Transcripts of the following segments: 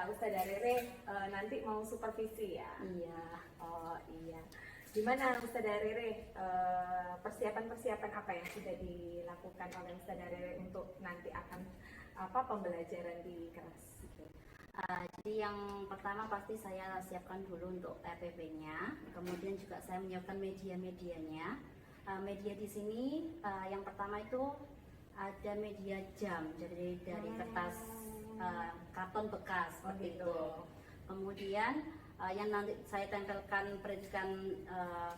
Ustazah Rere nanti mau supervisi ya? Iya. Oh iya. Gimana Ustazah Rere, persiapan-persiapan apa yang sudah dilakukan oleh Ustazah Rere untuk nanti akan pembelajaran di kelas? Jadi yang pertama pasti saya siapkan dulu untuk RPP-nya, kemudian juga saya menyiapkan media-medianya. Media di sini yang pertama itu ada media jam dari kertas karton bekas seperti itu. Kemudian yang nanti saya tempelkan perhatikan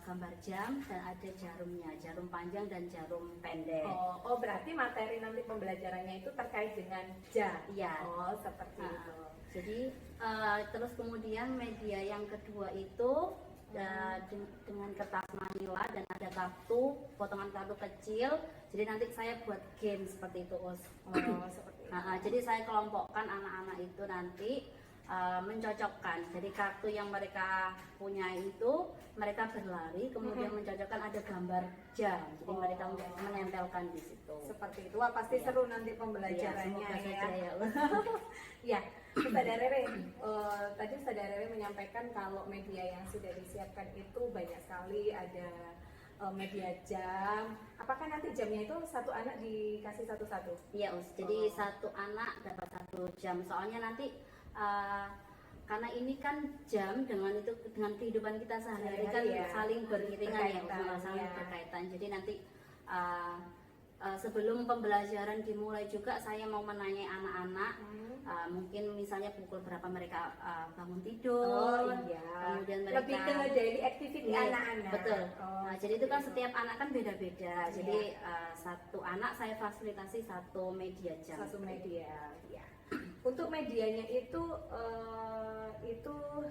gambar jam dan ada jarumnya, jarum panjang dan jarum pendek. Oh berarti materi nanti pembelajarannya itu terkait dengan jam. Iya. Oh seperti itu. Jadi terus kemudian media yang kedua itu dengan kertas manila dan ada kartu, potongan kartu kecil. Jadi nanti saya buat game seperti itu, Us. Oh seperti itu. Jadi saya kelompokkan anak-anak itu nanti mencocokkan. Jadi kartu yang mereka punya itu mereka berlari, kemudian mencocokkan ada gambar jam. Jadi mereka menempelkan di situ. Seperti itu. Wah pasti seru nanti pembelajarannya ya. Ya, Ustazah Rere, tadi Ustazah Rere menyampaikan kalau media yang sudah disiapkan itu banyak sekali, ada media jam. Apakah nanti jamnya itu satu anak dikasih satu-satu? Iya, Us. Jadi satu anak dapat 1 jam. Soalnya nanti karena ini kan jam dengan kehidupan kita sehari-hari kan saling beriringan saling berkaitan. Jadi nanti sebelum pembelajaran dimulai juga saya mau menanyai anak-anak mungkin misalnya pukul berapa mereka bangun tidur. Kemudian mereka lebih ke daily activity anak-anak. Betul. Jadi itu kan setiap anak kan beda-beda. Jadi satu anak saya fasilitasi satu media jam. Satu media. Ya. Untuk medianya itu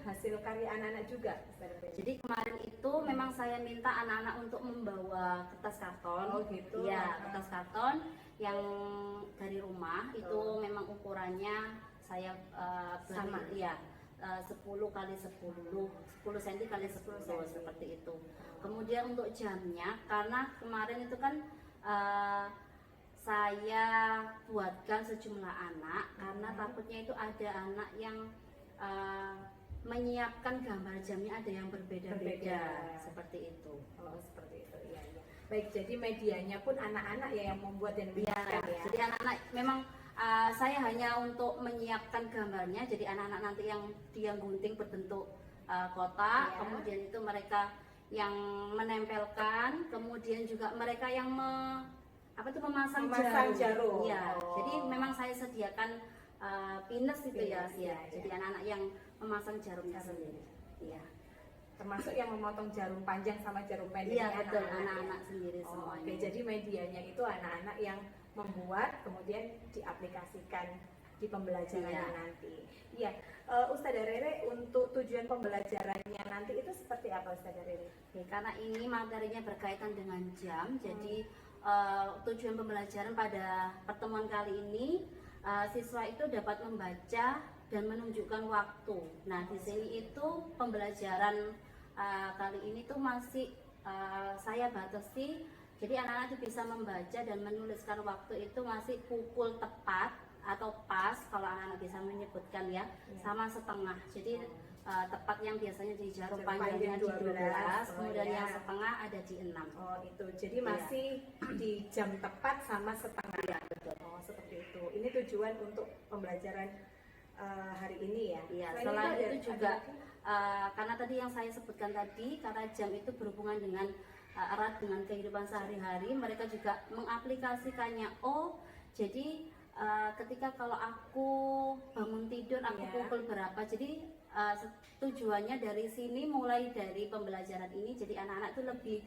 hasil karya anak-anak juga. Jadi kemarin itu memang saya minta anak-anak untuk membawa kertas karton. Oh gitu. Ya, kertas karton yang dari rumah itu memang ukurannya saya sama. Ya. 10 kali 10 cm kali 10 seperti itu. Kemudian untuk jamnya karena kemarin itu kan saya buatkan sejumlah anak karena takutnya itu ada anak yang menyiapkan gambar jamnya ada yang berbeda-beda seperti itu. Oh seperti itu, iya. Baik, jadi medianya pun anak-anak ya yang membuat dan menyiapkan ya. Jadi anak-anak memang saya hanya untuk menyiapkan gambarnya. Jadi anak-anak nanti yang dia gunting berbentuk kotak, kemudian itu mereka yang menempelkan, kemudian juga mereka yang memasang jarum. Ya, jadi memang saya sediakan pinus itu ya. Jadi anak-anak yang memasang jarumnya sendiri. Iya. Termasuk yang memotong jarum panjang sama jarum pendek. Iya betul, anak-anak sendiri semuanya. Oke, jadi medianya itu anak-anak yang membuat kemudian diaplikasikan di pembelajarannya nanti. Iya, Ustazah Rere untuk tujuan pembelajarannya nanti itu seperti apa Ustazah Rere? Karena ini materinya berkaitan dengan jam, jadi tujuan pembelajaran pada pertemuan kali ini siswa itu dapat membaca dan menunjukkan waktu. Nah di sini itu pembelajaran kali ini tuh masih saya batasi. Jadi anak-anak itu bisa membaca dan menuliskan waktu itu masih pukul tepat atau pas kalau anak-anak bisa menyebutkan ya sama setengah. Jadi tepat yang biasanya di jarum panjangnya di 12, kemudian yang setengah ada di 6. Oh itu, jadi masih di jam tepat sama setengah. Ya, betul. Oh seperti itu. Ini tujuan untuk pembelajaran hari ini ya. Iya. Selain itu juga karena tadi yang saya sebutkan tadi, karena jam itu berhubungan dengan erat dengan kehidupan sehari-hari, mereka juga mengaplikasikannya. Oh, jadi ketika kalau aku bangun tidur aku pukul berapa, jadi tujuannya dari sini mulai dari pembelajaran ini jadi anak-anak itu lebih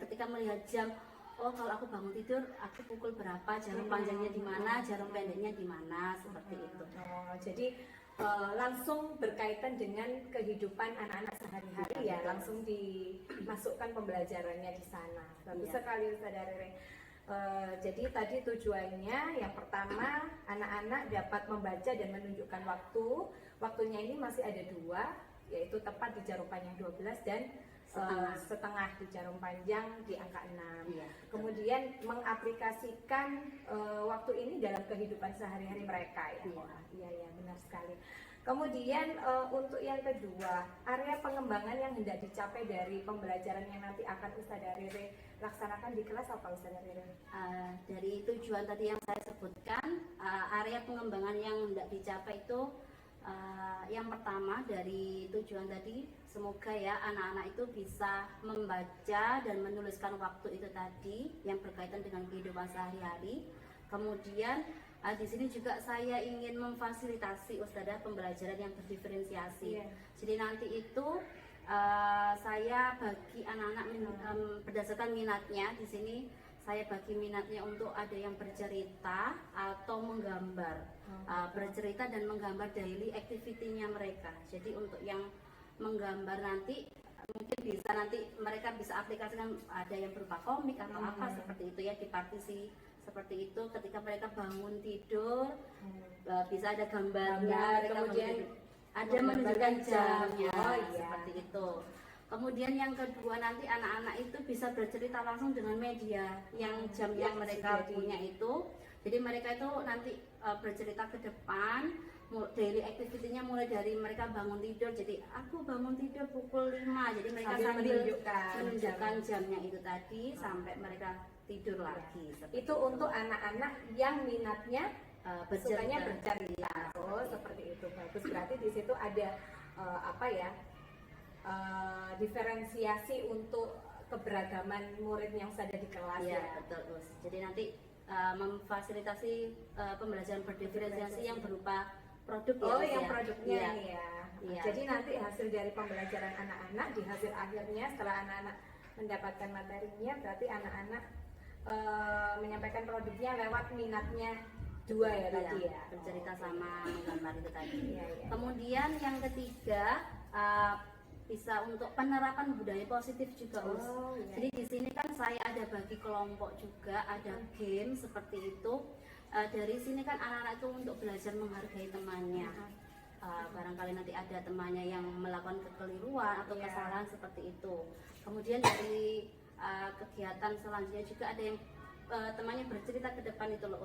ketika melihat jam, oh kalau aku bangun tidur aku pukul berapa, jarum panjangnya di mana, jarum pendeknya di mana, seperti itu. Jadi langsung berkaitan dengan kehidupan anak-anak sehari-hari ya, langsung dimasukkan pembelajarannya di sana. Bagus sekali Ustazah Rere. Jadi tadi tujuannya yang pertama anak-anak dapat membaca dan menunjukkan waktu. Waktunya ini masih ada 2, yaitu tepat di jarum panjang 12 dan setengah di jarum panjang di angka 6. Kemudian mengaplikasikan waktu ini dalam kehidupan sehari-hari mereka ya. Iya benar sekali. Kemudian untuk yang kedua, area pengembangan yang hendak dicapai dari pembelajaran yang nanti akan Ustadzah Rere laksanakan di kelas apa Ustadzah Rere? Dari tujuan tadi yang saya sebutkan, area pengembangan yang hendak dicapai itu yang pertama dari tujuan tadi, semoga ya anak-anak itu bisa membaca dan menuliskan waktu itu tadi yang berkaitan dengan kehidupan sehari-hari. Kemudian di sini juga saya ingin memfasilitasi Ustadzah pembelajaran yang berdiferensiasi. Jadi nanti itu saya bagi anak-anak berdasarkan minatnya. Di sini saya bagi minatnya untuk ada yang bercerita atau menggambar, bercerita dan menggambar daily activity-nya mereka. Jadi untuk yang menggambar nanti mungkin bisa nanti mereka bisa aplikasikan, ada yang berupa komik atau apa seperti itu ya, di partisi seperti itu. Ketika mereka bangun tidur bisa ada gambarnya, kemudian ada menunjukkan jamnya, seperti itu. Kemudian yang kedua nanti anak-anak itu bisa bercerita langsung dengan media yang jam yang mereka punya itu. Jadi mereka itu nanti bercerita ke depan, daily activity-nya mulai dari mereka bangun tidur. Jadi aku bangun tidur pukul 5. Jadi mereka sambil menunjukkan jamnya itu tadi sampai mereka tidur lagi. Itu untuk anak-anak yang minatnya sukanya bercerita. Oh, seperti itu. Bagus. Berarti di situ ada diferensiasi untuk keberagaman murid yang ada di kelas ya. Betul. Jadi nanti memfasilitasi pembelajaran berdiferensiasi yang berupa produk produknya ya. Jadi nanti hasil dari pembelajaran anak-anak di hasil akhirnya setelah anak-anak mendapatkan materinya, berarti anak-anak menyampaikan produknya lewat minatnya dua ya tadi ya, bercerita sama menggambar itu tadi. Kemudian yang ketiga bisa untuk penerapan budaya positif juga, Jadi di sini kan saya ada bagi kelompok juga, ada game seperti itu. Dari sini kan anak-anak itu untuk belajar menghargai temannya. Barangkali nanti ada temannya yang melakukan kekeliruan atau kesalahan seperti itu. Kemudian dari kegiatan selanjutnya juga ada yang temannya bercerita ke depan itu loh,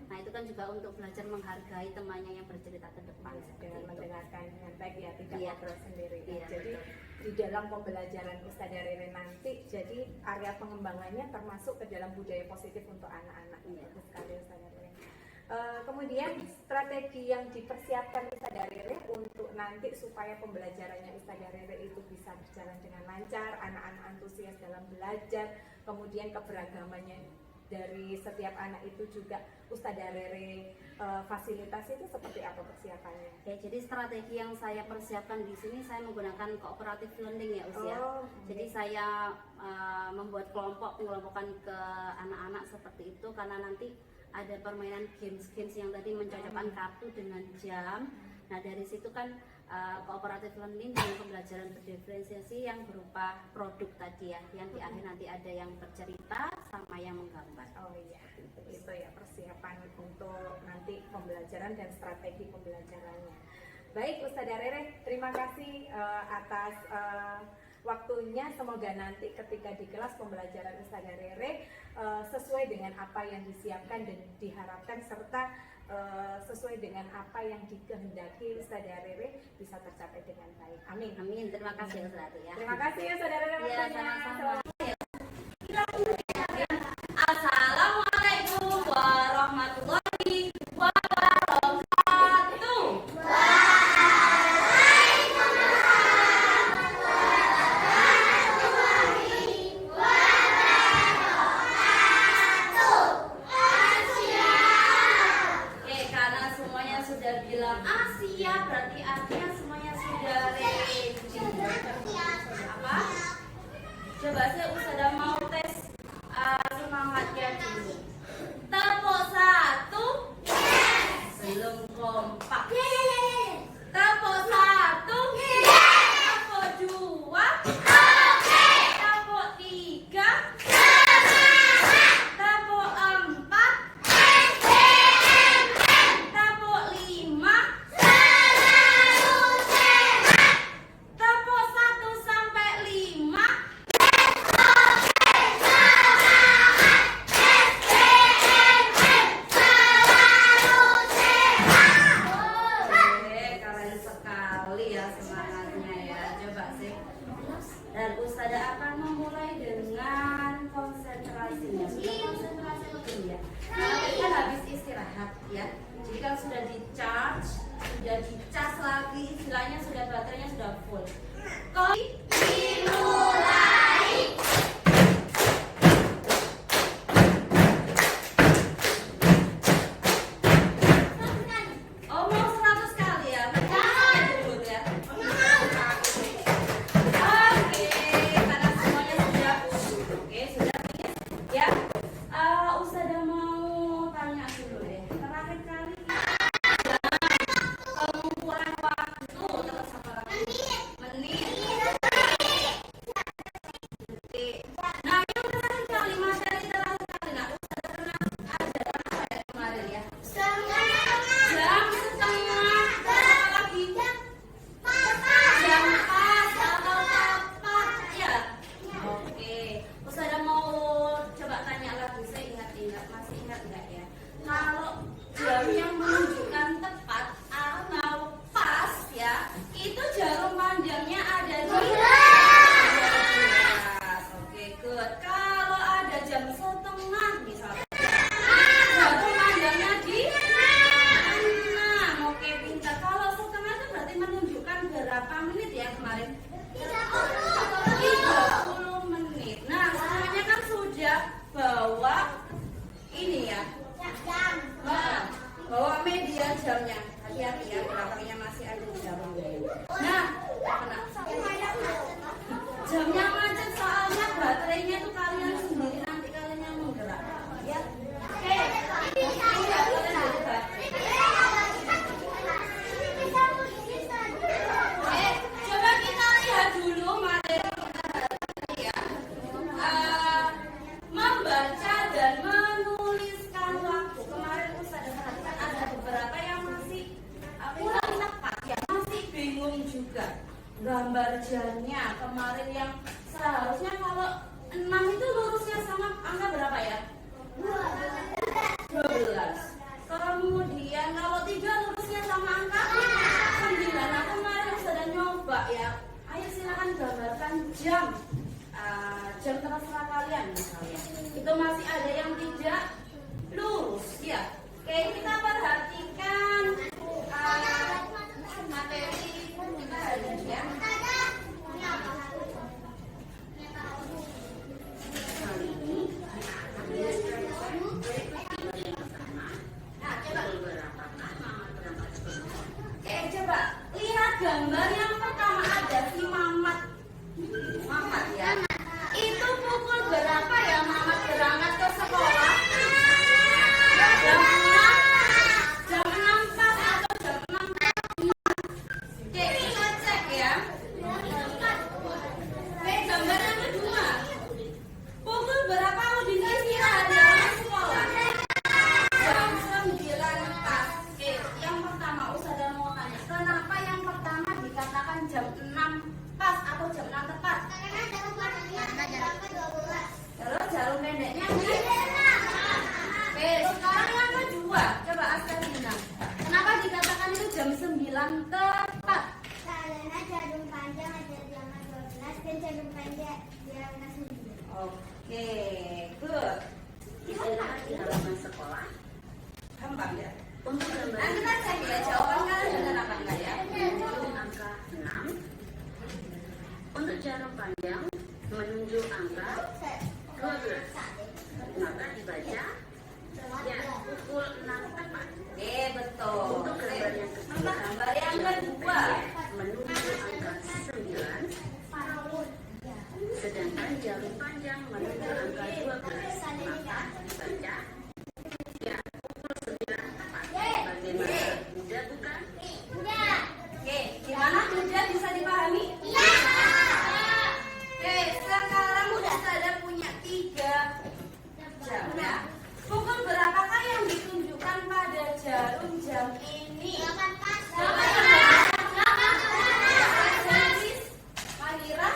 Nah itu kan juga untuk belajar menghargai temannya yang bercerita ke depan, dengan mendengarkan dengan baik ya, tidak ngobrol sendiri. Jadi di dalam pembelajaran Ustadzah Rere nanti, jadi area pengembangannya termasuk ke dalam budaya positif untuk anak-anak. Bagus sekali Ustadzah Rere. Kemudian strategi yang dipersiapkan Ustadzah Rere untuk nanti supaya pembelajarannya Ustadzah Rere itu bisa berjalan dengan lancar, anak-anak antusias dalam belajar, kemudian keberagamannya dari setiap anak itu juga Ustadzah Rere fasilitasi, itu seperti apa persiapannya? Jadi strategi yang saya persiapkan di sini saya menggunakan cooperative learning ya Jadi saya membuat pengelompokan ke anak-anak seperti itu karena nanti ada permainan games yang tadi mencocokkan kartu dengan jam. Nah dari situ kan cooperative learning dengan pembelajaran berdiferensiasi yang berupa produk tadi ya, yang di akhir nanti ada yang bercerita sama yang menggambar. Itu ya persiapan untuk nanti pembelajaran dan strategi pembelajarannya. Baik Ustadzah Rere, terima kasih atas waktunya. Semoga nanti ketika di kelas pembelajaran Ustadzah Rere sesuai dengan apa yang disiapkan dan diharapkan, serta sesuai dengan apa yang dikehendaki Ustadzah Rere bisa tercapai dengan baik. Amin. Terima kasih Ustadzah ya. Terima kasih ya Ustadzah Rere. Sama-sama. Assalamualaikum warahmatullahi wabarakatuh. Karena semuanya sudah bilang Asia, berarti artinya semuanya sudah ready. Apa? Coba saya Ustadzah mau tes semangatnya dulu. Tepuk 1. Belum kompak. Tepuk 1. Tepuk 2. Tepuk 3. Tepuk 4. Tepuk 5. Tepuk 1 sampai 5. semangatnya ya. Coba sih. Dan Ustazah akan memulai dengan konsentrasinya. Sudah konsentrasi belum ya? Nah, kita habis istirahat ya. Jadi kan sudah di-charge, sudah di-cas lagi, istilahnya sudah baterainya sudah full. Dimulai. Oh, mau 100 kali ya? Dulu ya. Oke, karena semuanya sudah. Oke, sudah finish ya. Ustazah mau tanya dulu deh. Terakhir kali pengukuran waktu terus apa lagi? Menit. Detik. Nah, yang terakhir kali materi terakhir kali. Nah, Ustazah pernah ajar apa ya kemarin ya? Jam setengah. Apa lagi? Jam pas atau tepat ya. Oke, Ustazah mau coba tanya lagi. Saya ingat-ingat, masih ingat nggak ya? Kalau jam yang menunjukkan tepat atau pas ya, itu jarum panjangnya ada di atas. Oke, good. Kalau ada jam setengah misalnya, jarum panjangnya di 6. Oke, pintar. Kalau setengah itu berarti menunjukkan berapa menit ya kemarin? 30 menit. Nah, semuanya kan sudah bawa ini ya. Nah, bawa media jamnya. Hati-hati ya, belakangnya masih ada jamnya. Nah, jamnya macet soalnya baterainya tuh kalian sendiri nanti kalian yang menggerak ya. Oke. Iya, kalian jadi baterai. Coba kita lihat dulu materi kita hari ini ya. Membaca dan menuliskan waktu. Kemarin Ustazah perhatikan ada beberapa yang masih kurang tepat ya, masih bingung juga gambar jamnya. Kemarin yang seharusnya kalau 6 itu lurusnya sama angka berapa ya? 12. Kemudian kalau 3 lurusnya sama angka 9. Nah, kemarin Ustazah nyoba ya. Ayo silakan gambarkan jam. Jam terserah kalian misalnya. Itu masih ada yang tidak lurus ya. Oke, kita perhatikan materi kita hari ini ya. Kali ini nah, coba coba lihat gambar yang pertama ada si Mamat. Mamat ya. Itu pukul berapa ya Mamat berangkat ke sekolah? Jam 6. Jam 6 pas atau jam 6 pas? Oke, kita cek ya. Oke, gambar yang kedua. Pukul berapa Udin istirahat di sekolah? Jam 9 pas. Oke, yang pertama Ustazah mau tanya, kenapa yang pertama dikatakan jam 6 pas atau jam 6 tepat? Terus jarum pendeknya di oke, sekarang yang kedua. Coba Astagina. Kenapa dikatakan itu jam 9 tepat? Karena jarum panjang ada di angka 12 dan jarum pendek di angka 9. Oke, good. Istirahat di halaman sekolah. Gampang ya. Untuk gambar Nah, kita cek ya jawaban kalian benar apa enggak ya? menunjuk angka 6. Untuk jarum panjang menunjuk angka 12. Maka dibaca ya pukul 6 tepat. Oke, betul. Untuk gambar yang ketiga, Gambar yang kedua. menunjuk angka 9. Sedangkan jarum panjang menunjuk angka 12. Maka dibaca ya pukul 9 tepat. Bagaimana? Mudah bukan? Oke, gimana mudah bisa dipahami? Iya. Oke, sekarang Ustazah punya 3 jam ya. Pukul berapakah yang ditunjukkan pada jarum jam ini? 8 pas. Mahira,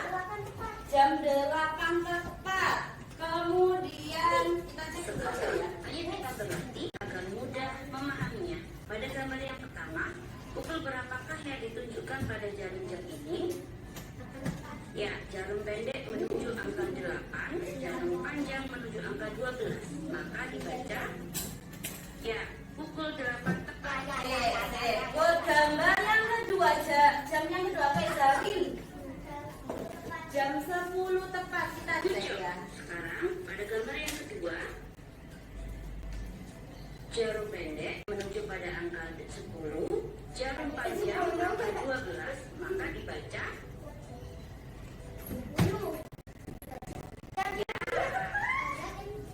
jam 8 tepat. Kemudian kita cek dulu ya. Ayo kita berlatih agar mudah memahaminya. Pada gambar yang pertama, pukul berapakah yang ditunjukkan pada jarum jam ini? Ya, jarum pendek menuju angka 8, jarum panjang menuju angka 12. Maka dibaca, ya, pukul 8 tepat. Oke, gambar yang kedua, jam yang kedua apa ya? Jam 10 tepat kita cek ya. Sekarang pada gambar yang kedua, jarum pendek menuju pada angka 10, jarum panjang angka 12, maka dibaca, ya,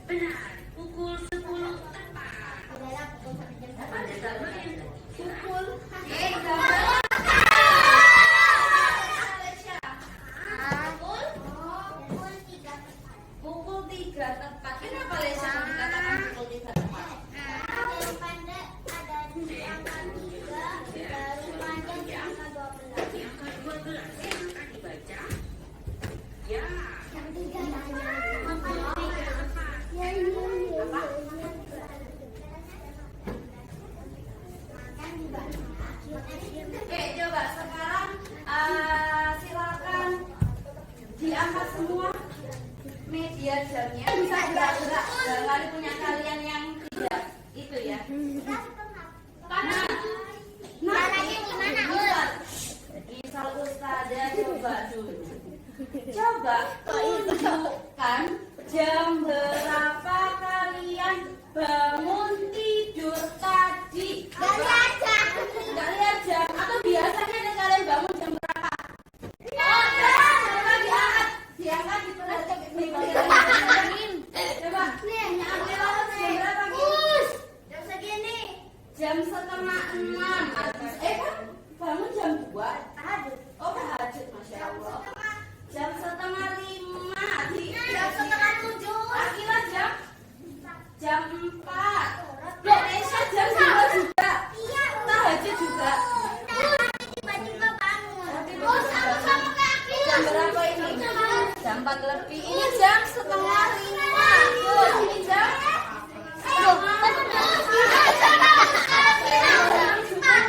benar, pukul 10 tepat. Pada gambar yang ketiga, Pukul 3 tepat. Kenapa Lesa dikatakan pukul 3 tepat? Jarum pendek ada di angka 3, jarum panjang di angka 12. di angka 12, maka dibaca, ya, Yang 3 Oke, coba sekarang silakan diangkat semua media jamnya, bisa gerak-gerak barangkali punya kalian yang tidak itu ya. Kanan. Nah, Caranya gimana, Ustaz? Misal Ustazah coba dulu. Coba tunjukkan jam berapa kalian bangun tidur tadi. Gak lihat jam. Nggak lihat jam atau biasanya nih kalian bangun jam berapa? Oh, coba diangkat diperhatikan nih coba. Nih, Jam berapa Gin? jam segini. Jam 5:30. Kan bangun jam 2. Aduh. Oh, tahajud, masya Allah. Jam 4:30. Jam 6:30. Akila jam 4. Loh, Nesya jam 2 juga. Iya. Tahajud juga. Tiba-tiba bangun. Oh, sama-sama kayak aku. Jam berapa ini? Jam 4 lebih. Ini jam 4:30. Tuh, ini jam jam syukur.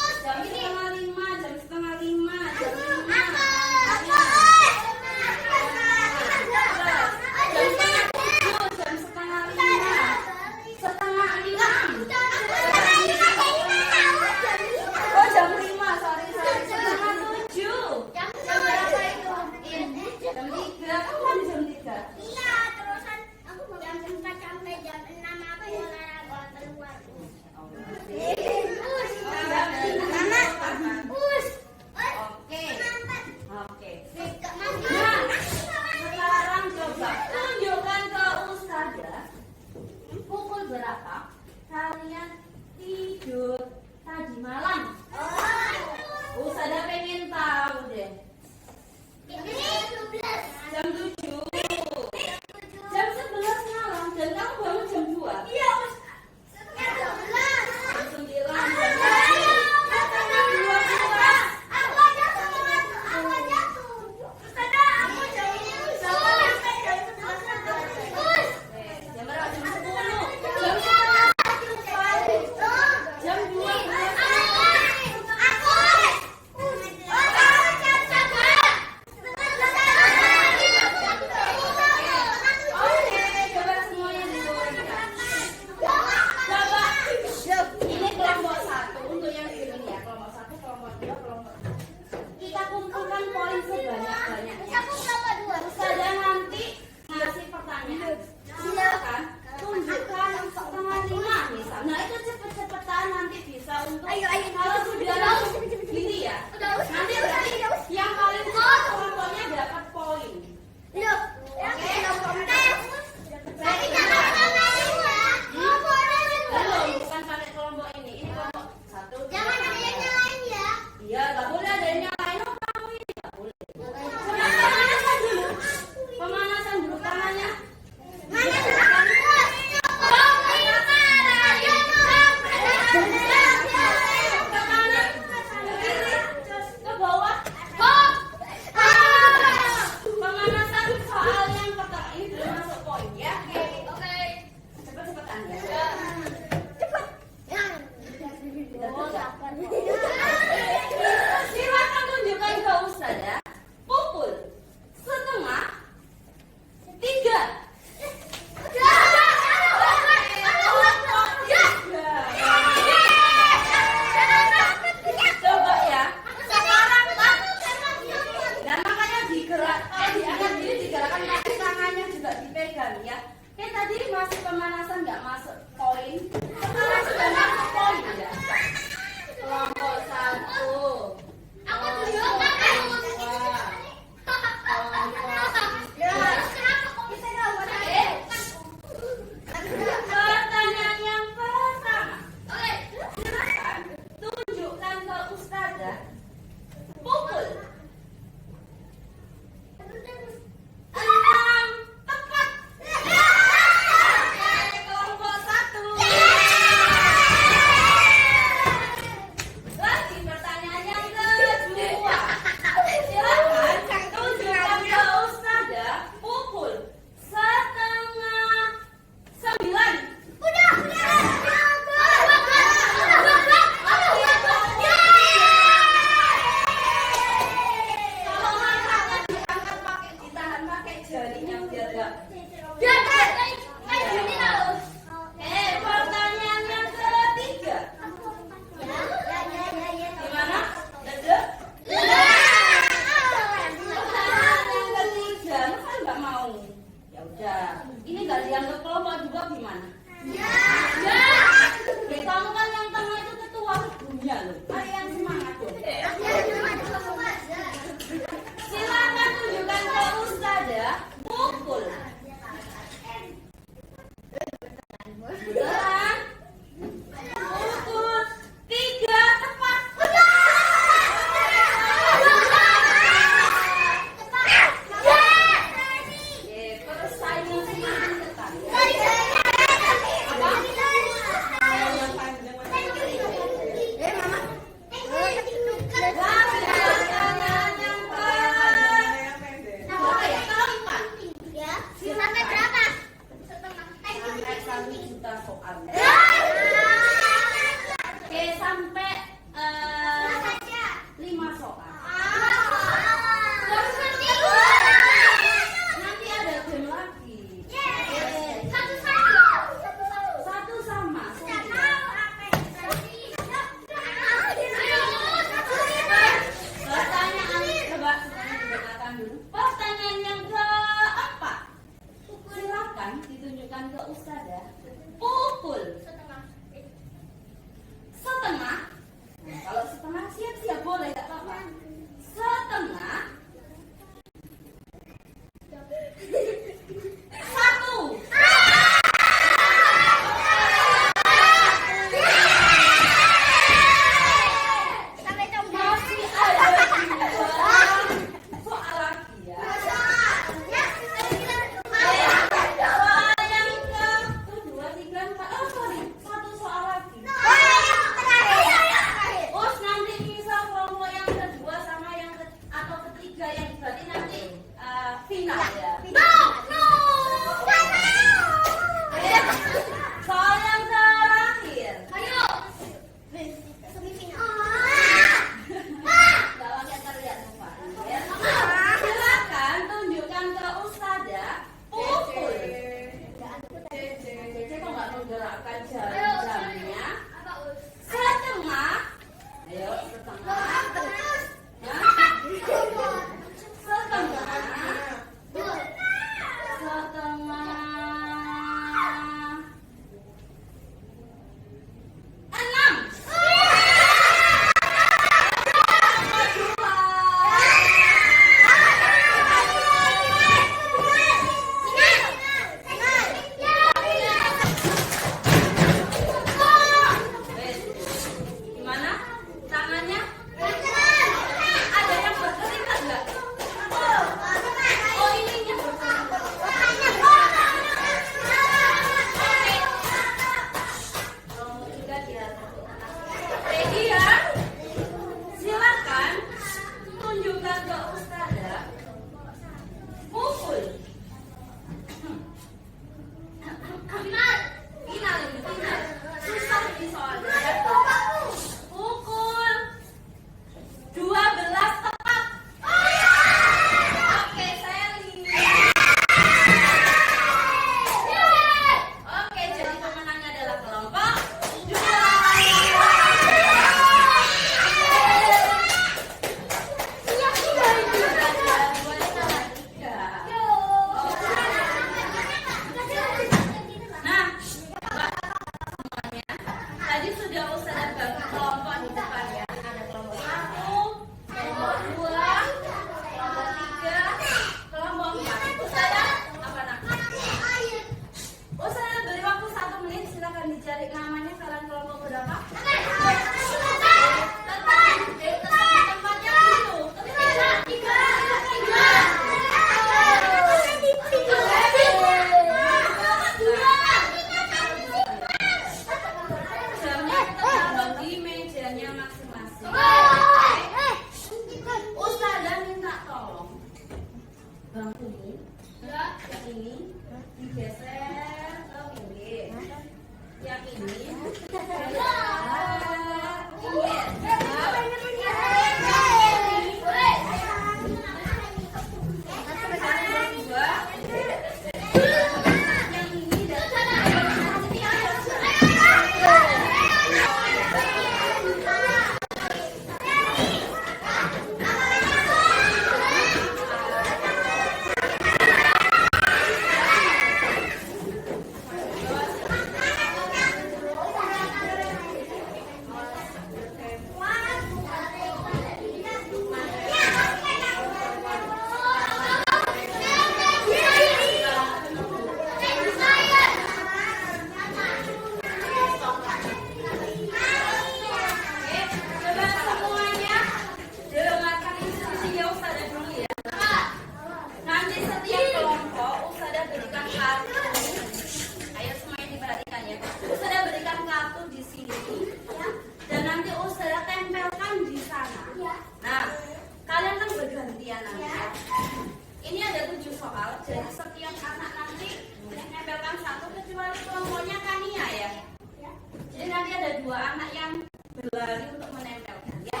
berlari untuk menempelkan ya.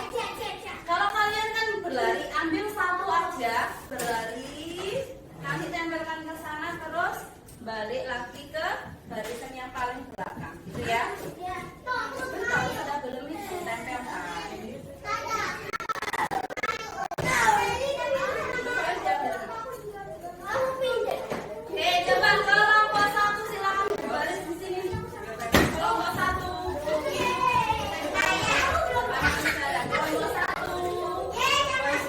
Kalau kalian kan berlari, ambil satu aja, berlari, nanti tempelkan ke sana, terus balik lagi ke barisan yang paling belakang, gitu ya. Kalau sudah belum itu tempelkan. Oke, coba kelompok satu silakan berbaris di sini. Kelompok satu. Kelompok satu. Oke, first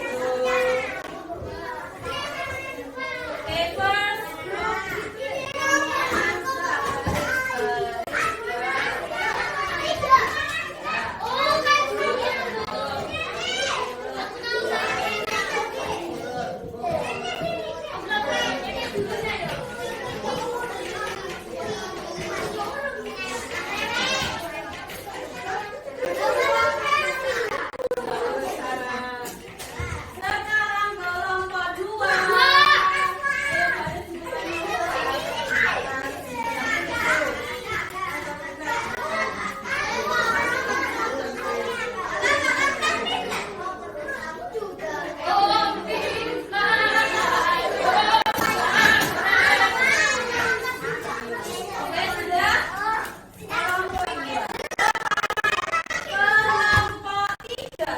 sekarang kelompok dua. Oke, sudah. Kelompok ini. Kelompok tiga.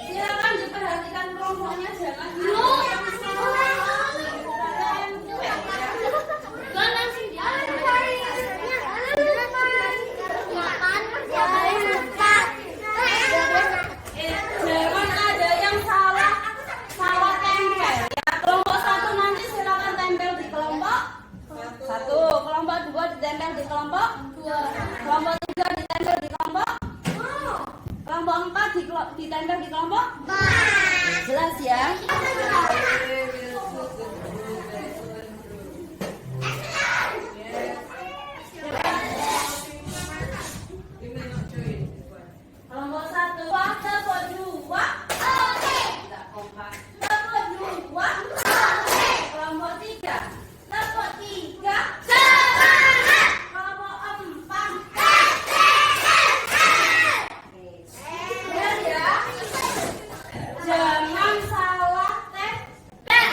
Silakan diperhatikan kelompoknya, jangan jangan ada yang salah tempel ya. Kelompok satu nanti silakan tempel di kelompok satu, kelompok dua ditempel di kelompok dua, kelompok tiga ditempel di kelompok kelompok empat ditempel di kelompok jelas ya. Kelompok satu, kelompok dua, tidak kompak. Kelompok dua, kelompok tiga, kelompok tiga, kelompok empat. Lihat ya, jangan salah tempel.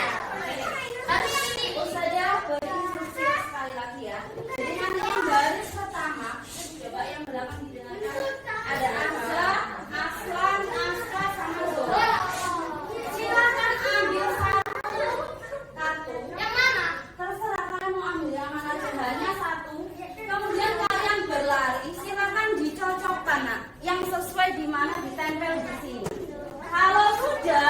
Saja beri instruksi sekali lagi ya. Jadi nanti yang baris pertama, coba yang belakang didengarkan. Ada Azza, Aslan, Aska, sama Zora. Silakan ambil satu kartu. Yang mana? Terserah kalian mau ambil yang mana aja, hanya satu. Kemudian kalian berlari, silakan dicocokkan yang sesuai di mana ditempel di sini. Kalau sudah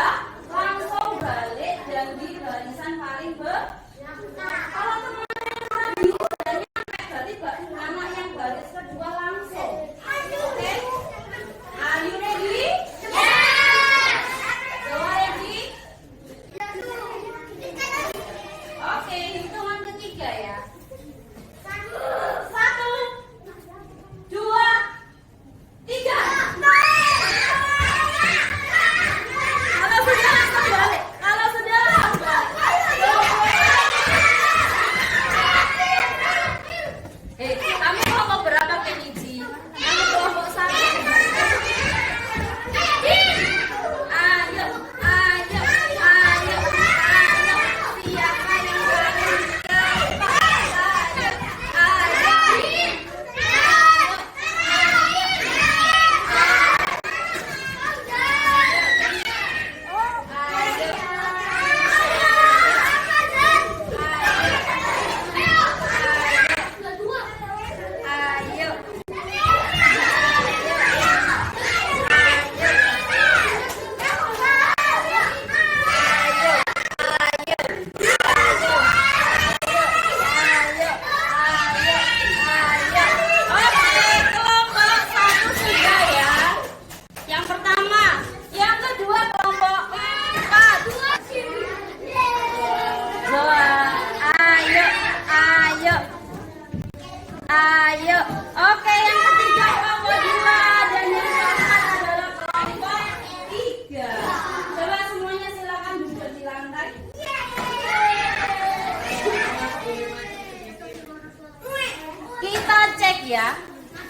ya.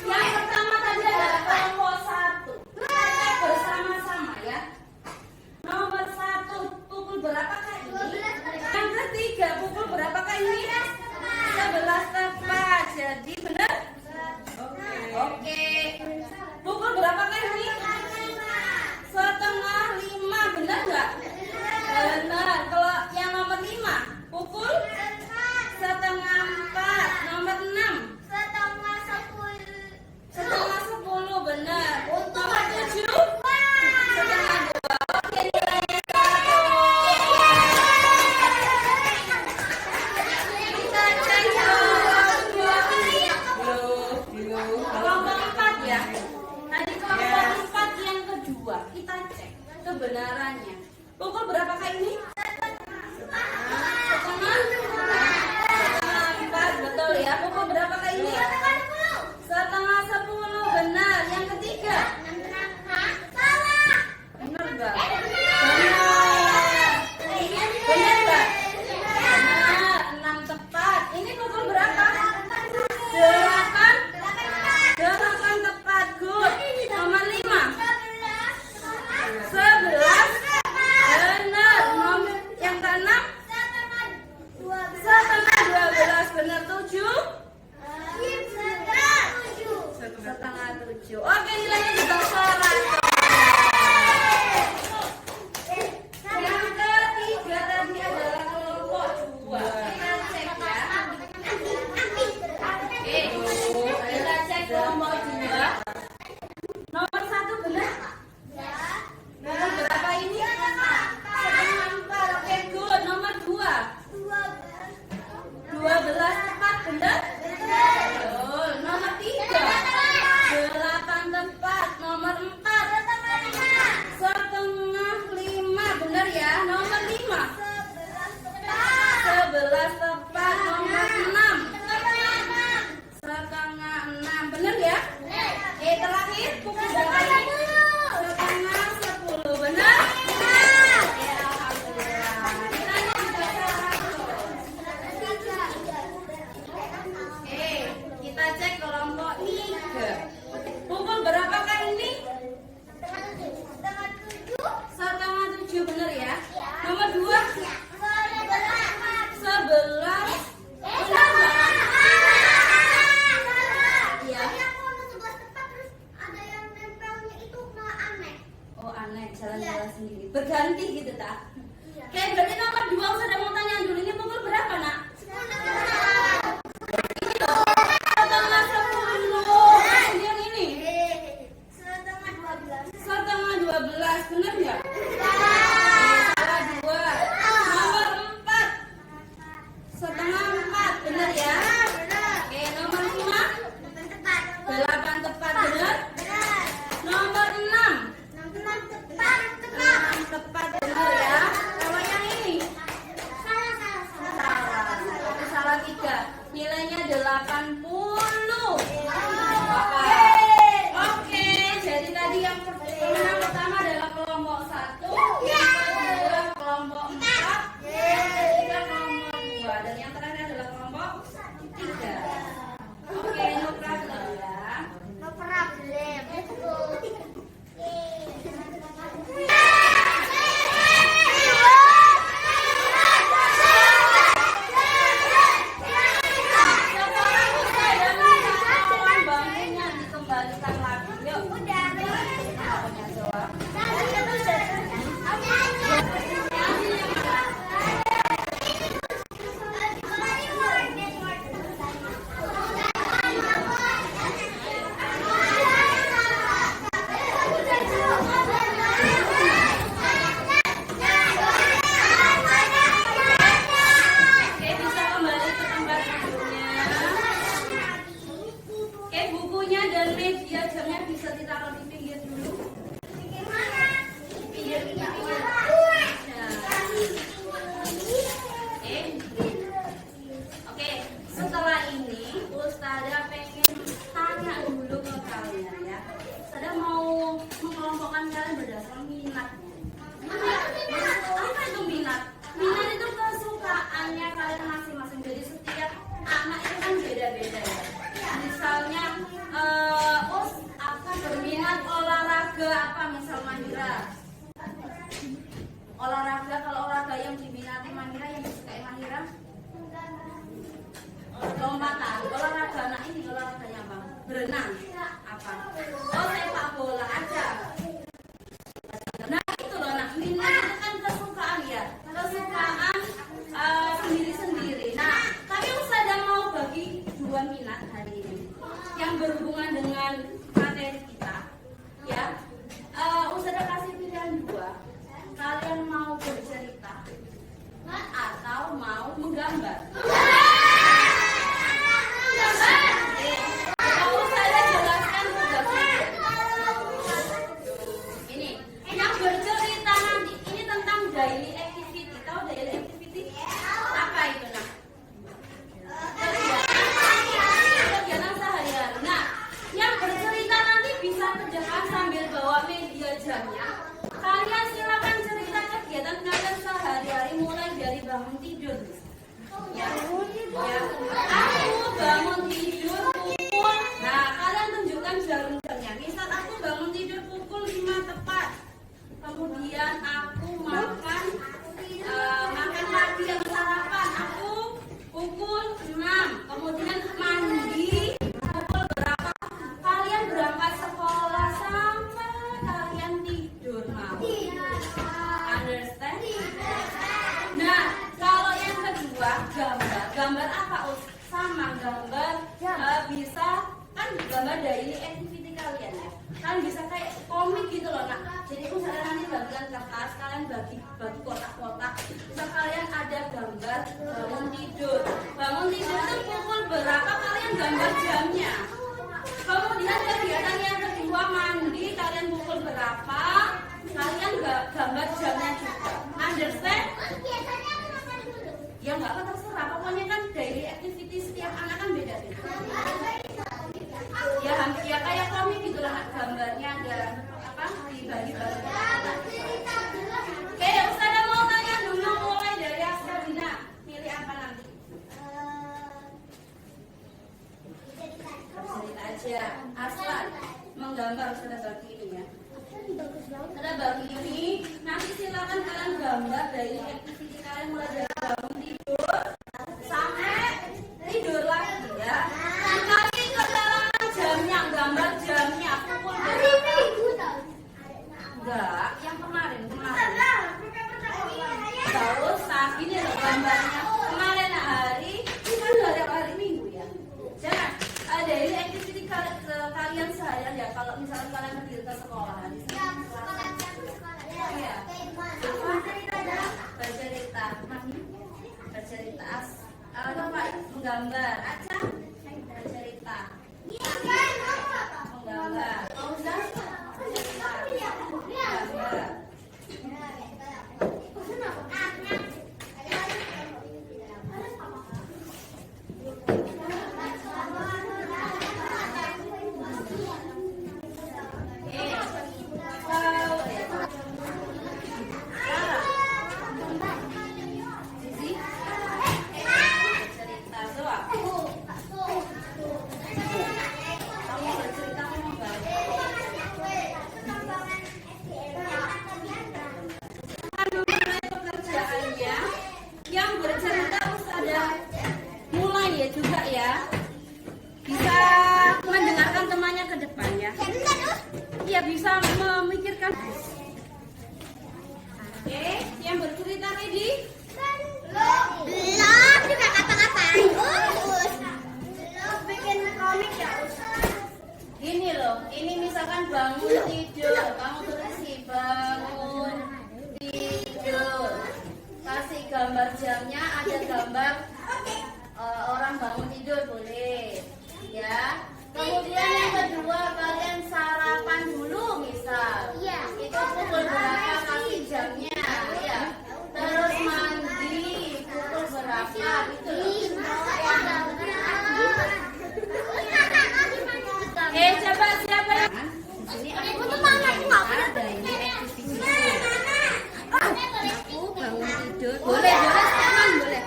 Yang pertama tadi adalah kelompok 1. Kita cek bersama-sama ya. Nomor 1 pukul berapakah ini? Yang ketiga pukul berapakah ini? 11 tepat. Jadi benar? Oke. Pukul berapakah ini? 4:30. Benar nggak? Benar. Kalau yang nomor 5 pukul 3:30. Nomor 6 7:30. Benar. Nomor 7 2:30. Oke, nilainya 1. Kita cek kelompok 4 ya. Tadi kelompok 4 yang kedua kita cek kebenarannya. Pukul berapakah ini? 4. Betul ya. Pukul berapakah ini? 9:30. Benar. Yang ketiga? Benar enggak? Benar enggak? Benar. 6 tepat. Ini pukul berapa? 8 tepat. Good. Nomor 5 11. Benar. Nomor yang ke-6 11:30. Benar. 7 7:30. Oke, nilainya juga 100. Yang ketiga tadi adalah kelompok 2. Kita cek ya. Oke, kita cek kelompok 2. Nomor 1 benar? Nomor berapa ini? 4. Oke, good. Nomor 2 12 tepat. Benar? Betul. Nomor 3 8 tepat. Nomor 4 4:30. Benar ya. Nomor 5 11 tepat. Nomor 6 5:30. Benar ya. Terakhir pukul berapa ini? 9:30. Benar? Ya, alhamdulillah. Nilainya juga 100. Oke, kita cek kelompok 3. Pukul berapakah ini? 7:30. Benar ya. Nomor 2 11. Benar nggak? Iya. Oh, aneh. Jalan-jalan sendiri. Berganti gitu tak? Oke, berarti nomor 2 sudah mau tanya dulu. Ini pukul berapa, nak? 10. Yang ini? 11. Benar nggak? Salah 2. Nomor 4 3:30. Benar ya? Oke, nomor 5 8 tepat. Benar? Nomor 6 6 tepat. Benar ya? Kalau yang ini? Olahraga, kalau olahraga yang diminati Manira, yang disukai Manira, lompatan. Olahraga anak ini olahraganya apa? Berenang. Apa? Oh, sepak bola aja. Nah itu loh, nak minat itu kan kesukaan ya, kesukaan sendiri-sendiri. Nah, tapi Ustazah mau bagi dua minat hari ini yang berhubungan dengan materi kita, ya. Ustazah kasih pilihan dua. Kalian mau bercerita atau mau menggambar? Kalau saya jelaskan tugasnya. Ini yang bercerita nanti ini tentang daily activity. Tahu daily activity? Apa itu nak? Kegiatan sehari-hari. Nah, yang bercerita nanti bisa kerjakan sambil bawa media jamnya. Kalian silakan cerita kegiatan kalian sehari-hari mulai dari bangun tidur. Ya, ya. Aku bangun tidur pukul. Nah, kalian tunjukkan jarum jamnya. Misal aku bangun tidur pukul 5 tepat. Kemudian aku makan pagi atau sarapan. Aku pukul 6. Kemudian mandi pukul berapa? Kalian berangkat sekolah sampai kalian tidur mau. Understand? Nah, kalau yang kedua gambar. Gambar apa? Sama gambar bisa kan gambar daily activity kalian ya. Kan bisa kayak komik gitu loh nak. Jadi misalnya nanti bagikan kertas, kalian bagi kotak-kotak. Bisa kalian ada gambar bangun tidur. Bangun tidur itu pukul berapa kalian gambar jamnya. Kemudian kegiatan yang kedua mandi, kalian pukul berapa? Kalian gambar jamnya juga. Understand? Ya nggak apa terserah. Pokoknya kan daily activity setiap anak kan beda-beda. Ya hampir ya kayak komik gitu lah, gambarnya ada apa dibagi-bagi. Oke, Ustazah mau tanya dulu mulai dari Askarina, milih apa nanti? Cerita aja. Aslan menggambar Ustazah bagi ini ya. Ada bagi ini, nanti silakan kalian gambar dari activity kalian mulai dari bangun tidur sampai tidur lagi ya. Nanti keterangan jamnya, gambar jamnya pukul berapa? Enggak, yang kemarin. Gak usah, gini loh gambarnya. Kemarin hari, kan hari Minggu ya. Jangan, daily activity kalian seharian ya. Kalau misalnya kalian pergi ke sekolah hari ya. Bercerita. Apa menggambar aja. Bercerita. Menggambar. Menggambar. Yang bercerita Ustazah mulai ya juga ya, bisa mendengarkan temannya ke depan ya. Iya bisa memikirkan. Oke, yang bercerita ready? Belum juga kata-katain. Belum bikin komik ya. Gini loh, ini misalkan bangun tidur, kamu tulis sih bangun tidur. Kasih gambar jamnya, ada gambar orang bangun tidur boleh, ya. Kemudian yang kedua kalian sarapan dulu misal, itu pukul berapa kasih jamnya, ya. Terus mandi pukul berapa gitu loh. Coba siapa yang? Ini aku ada ini activity. Aku bangun tidur. Boleh teman boleh.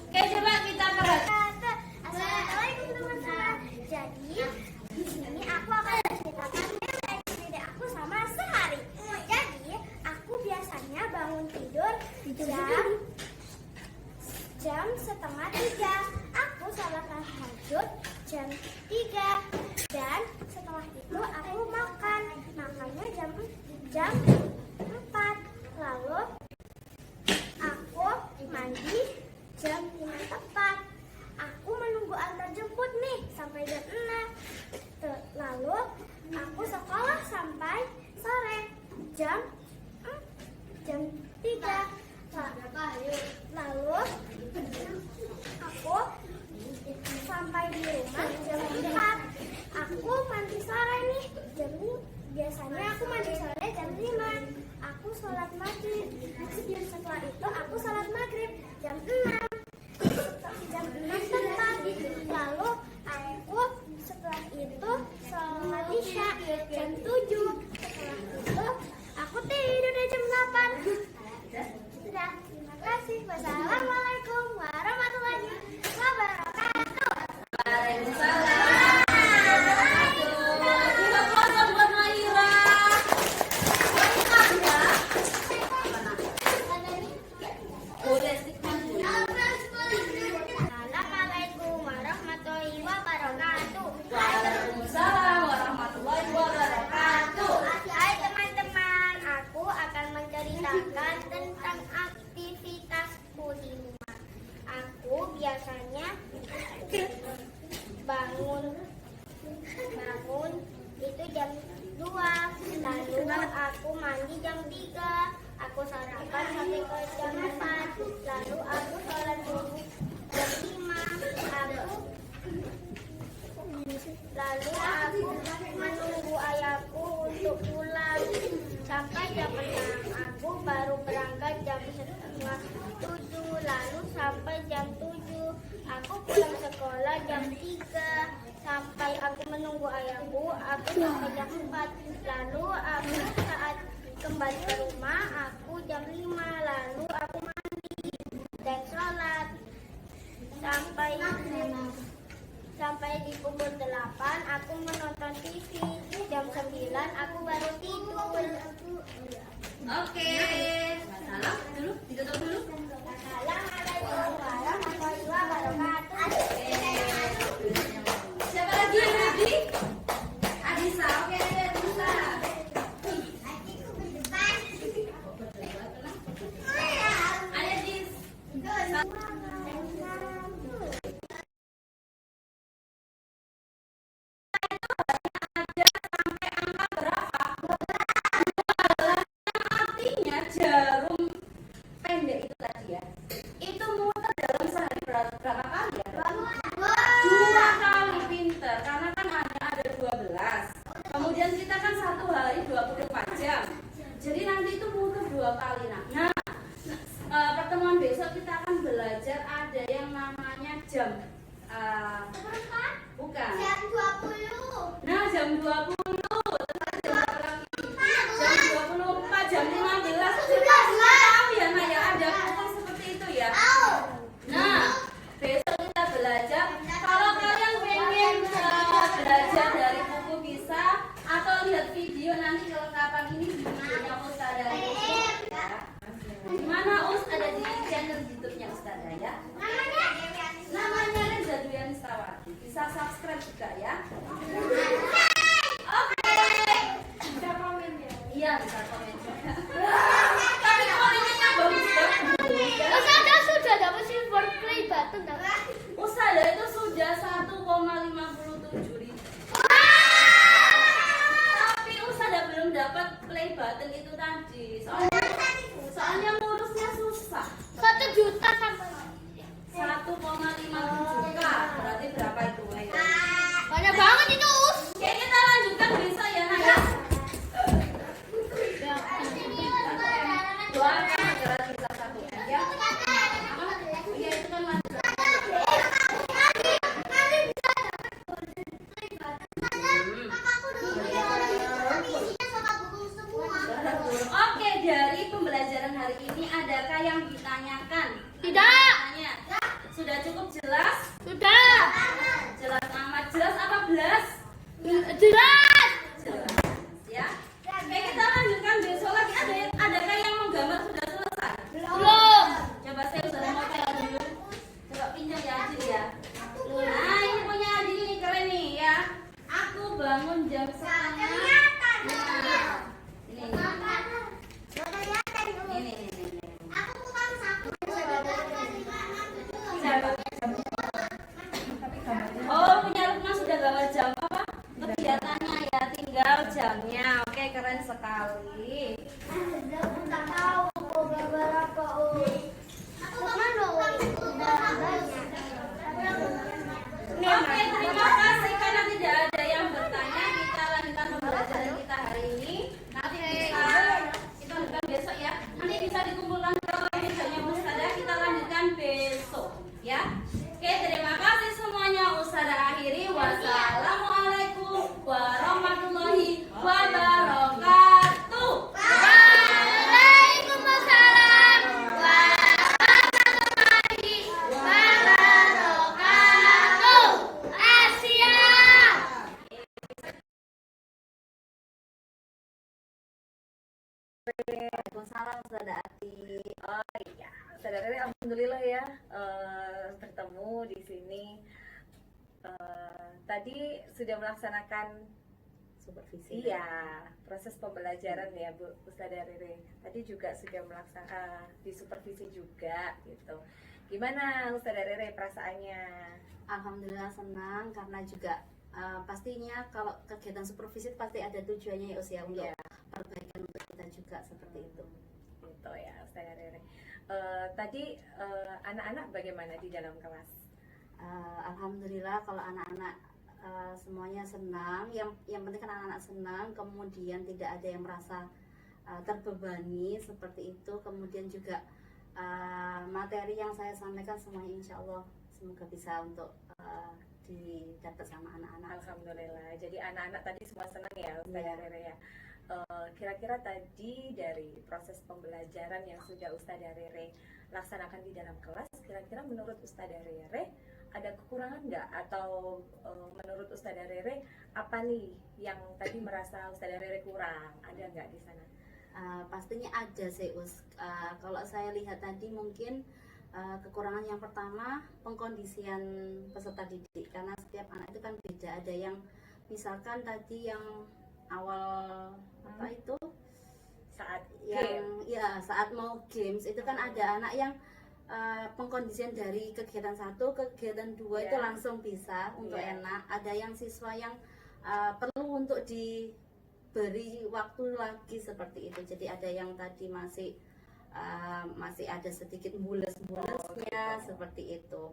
Oke coba kita perhatikan. Assalamualaikum teman-teman. Jadi bangun tidur jam 2:30. Aku sholat tahajud jam 3. Dan setelah itu aku makannya jam 4. Lalu aku mandi jam 5 tepat. Aku menunggu antar jemput nih sampai jam 6. Lalu aku sekolah sampai sore jam 3. Lalu aku sampai di rumah jam 4. Aku mandi sore nih biasanya aku mandi sore jam 5. Aku sholat maghrib. Setelah itu aku sholat maghrib jam 6. Jam 6 tepat. Lalu aku setelah itu sholat isya jam 7. Setelah itu aku tidur jam 8. Sudah, terima kasih. Wassalamualaikum warahmatullahi wabarakatuh. Waalaikumsalam. Juga puasa buat Maira. Assalamualaikum warahmatullahi wabarakatuh. Waalaikumsalam warahmatullahi wabarakatuh. Hai teman-teman, aku akan menceritakan tentang aktivitasku di rumah. Aku biasanya bangun itu jam 2. Lalu aku mandi jam 3. Aku sarapan sampai ke jam 4. Lalu aku sholat dulu jam 5. Lalu aku menunggu ayahku untuk pulang sampai jam 6. Aku baru berangkat jam 6:30. Lalu sampai jam 7. Aku pulang sekolah jam 3. Sampai aku menunggu ayahku, aku sampai jam 4. Lalu aku saat kembali ke rumah, aku jam 5. Lalu aku mandi dan sholat sampai di pukul 8 aku menonton TV. Jam 9 aku baru tidur. Oke. Salam dulu, ditutup dulu. Assalamualaikum warahmatullahi wabarakatuh. Siapa lagi yang ready? Adisa, oke, Adisa. Ayo, Dis. Artinya jarum pendek itu tadi ya, itu muter dalam sehari berapa kali ya? 2 kali. Pinter, karena kan ada 12. Kemudian kita kan 1 hari 24 jam. Jadi nanti itu muter 2 kali. Nah, pertemuan besok kita akan belajar ada yang namanya jam bukan. Jam 20. Nah, jam 20. Jam 24, jam 15. Kita tahu ya, Nak ya, ada pukul seperti itu ya. Nah, besok kita belajar. Kalau kalian pengen belajar dari buku bisa atau lihat video, nanti kelengkapan ini di videonya Ustazah ya. Dimana Ada di channel YouTube-nya Ustazah ya. Namanya Reza Duyani Stawati. Bisa subscribe juga ya. Oke. Bisa komen ya. Iya, bisa komen juga. Tapi komennya bagus banget. Ustazah sudah dapat silver play button enggak? Ustazah itu sudah 1,57 ribu. Tapi Ustazah belum dapat play button itu tadi. Soalnya ngurusnya susah. 1 juta sampai 1,57K. Berarti berapa itu? banyak banget itu. Oke, kita lanjutkan besok ya, Nak ya. Doakan agar bisa satu ya. Iya, itu kan lanjut. Oke, dari pembelajaran hari ini adakah yang ditanyakan? Tidak. Tanya. Sudah cukup jelas? Sudah. Jelas amat. Jelas apa belas? Jelas. Jelas. Ya. Oke, kita lanjutkan besok lagi. Adakah yang menggambar sudah selesai? malam Ustazah Ati. Oh iya, Ustazah Rere alhamdulillah ya bertemu di sini. Tadi sudah melaksanakan Supervisi. iya proses pembelajaran ya Bu Ustazah Rere. Tadi juga sudah melaksanakan disupervisi juga gitu. Gimana Ustazah Rere perasaannya? Alhamdulillah senang karena juga pastinya kalau kegiatan supervisi pasti ada tujuannya ya Us ya, untuk Iya. perbaikan untuk kita juga seperti itu. Gitu ya Ustazah Rere. Tadi anak-anak bagaimana di dalam kelas? Alhamdulillah kalau anak-anak semuanya senang. Yang penting kan anak-anak senang, kemudian tidak ada yang merasa terbebani seperti itu. Kemudian juga materi yang saya sampaikan semuanya insya Allah semoga bisa untuk didapat sama anak-anak. Alhamdulillah. Jadi anak-anak tadi semua senang ya Ustazah Rere ya. Kira-kira tadi dari proses pembelajaran yang sudah Ustazah Rere laksanakan di dalam kelas, kira-kira menurut Ustazah Rere ada kekurangan nggak? Atau menurut Ustazah Rere apa nih yang tadi merasa Ustazah Rere kurang? Ada nggak di sana? Pastinya ada sih Us. Kalau saya lihat tadi mungkin kekurangan yang pertama pengkondisian peserta didik, karena setiap anak itu kan beda. Ada yang misalkan tadi yang awal apa itu Saat yang ya saat mau games itu kan ada anak yang pengkondisian dari kegiatan 1 ke kegiatan 2 itu Ya. langsung bisa untuk Ya. enak. Ada yang siswa yang perlu untuk diberi waktu lagi seperti itu. Jadi ada yang tadi masih ada sedikit mules-mulesnya seperti itu.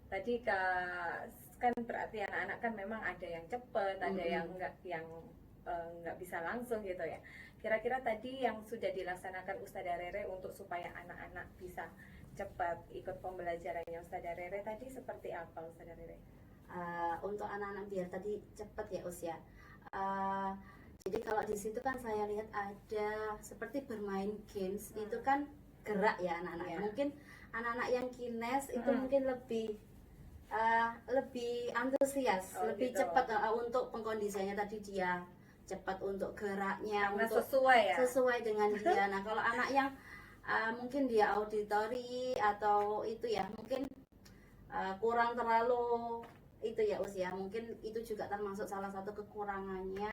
tadi kan berarti anak-anak kan memang ada yang cepet, ada yang nggak bisa langsung gitu ya. Kira-kira tadi yang sudah dilaksanakan Ustazah Rere untuk supaya anak-anak bisa cepat ikut pembelajarannya Ustazah Rere tadi seperti apa Ustazah Rere? Untuk anak-anak biar tadi cepat ya Us ya. Jadi kalau di situ kan saya lihat ada seperti bermain games itu kan gerak ya anak-anak. Iya. Mungkin anak-anak yang kines itu mungkin lebih antusias, Oh, lebih gitu. cepat untuk pengkondisiannya tadi dia cepat untuk geraknya, Karena untuk sesuai ya. sesuai dengan dia. Nah kalau anak yang mungkin dia auditori atau itu ya mungkin kurang terlalu itu ya usia, mungkin itu juga termasuk salah satu kekurangannya.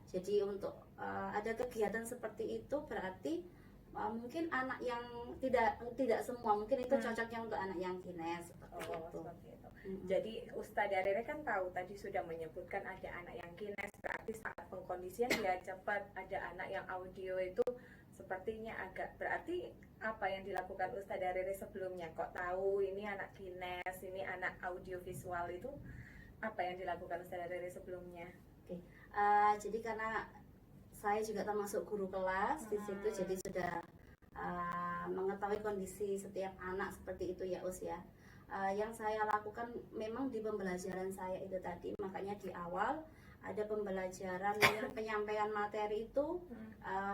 Jadi untuk ada kegiatan seperti itu berarti mungkin anak yang tidak semua mungkin itu cocoknya untuk anak yang kines seperti itu. Seperti itu. Jadi Ustazah Rere kan tahu tadi sudah menyebutkan ada anak yang kines, berarti saat pengkondisian dia cepat. Ada anak yang audio itu sepertinya agak, berarti apa yang dilakukan Ustazah Rere sebelumnya? Kok tahu ini anak kines, ini anak audio visual, itu apa yang dilakukan Ustazah Rere sebelumnya? Oke. Jadi karena saya juga termasuk guru kelas di situ, jadi sudah mengetahui kondisi setiap anak seperti itu ya Us ya. Yang saya lakukan memang di pembelajaran saya itu tadi, makanya di awal ada pembelajaran yang penyampaian materi itu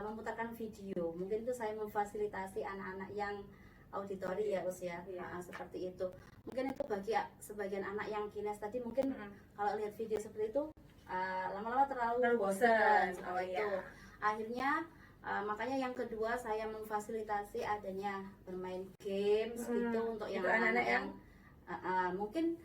memutarkan video. Mungkin itu saya memfasilitasi anak-anak yang auditori ya Us ya. Seperti itu. Mungkin itu bagi sebagian anak yang kines tadi mungkin kalau lihat video seperti itu lama-lama terlalu bosan seperti itu. Akhirnya makanya yang kedua saya memfasilitasi adanya bermain games gitu untuk yang anak-anak yang mungkin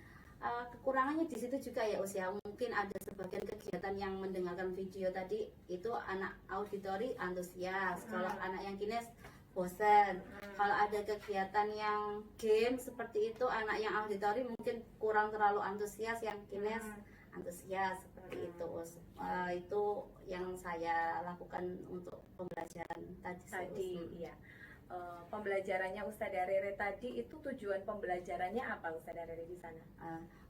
kekurangannya di situ juga ya usia. Mungkin ada sebagian kegiatan yang mendengarkan video tadi itu anak auditori antusias, kalau anak yang kines bosan. Kalau ada kegiatan yang game seperti itu anak yang auditori mungkin kurang terlalu antusias, yang kines antusias seperti itu. Itu yang saya lakukan untuk pembelajaran tadi. Iya. Pembelajarannya Ustazah Rere tadi itu tujuan pembelajarannya apa Ustazah Rere di sana?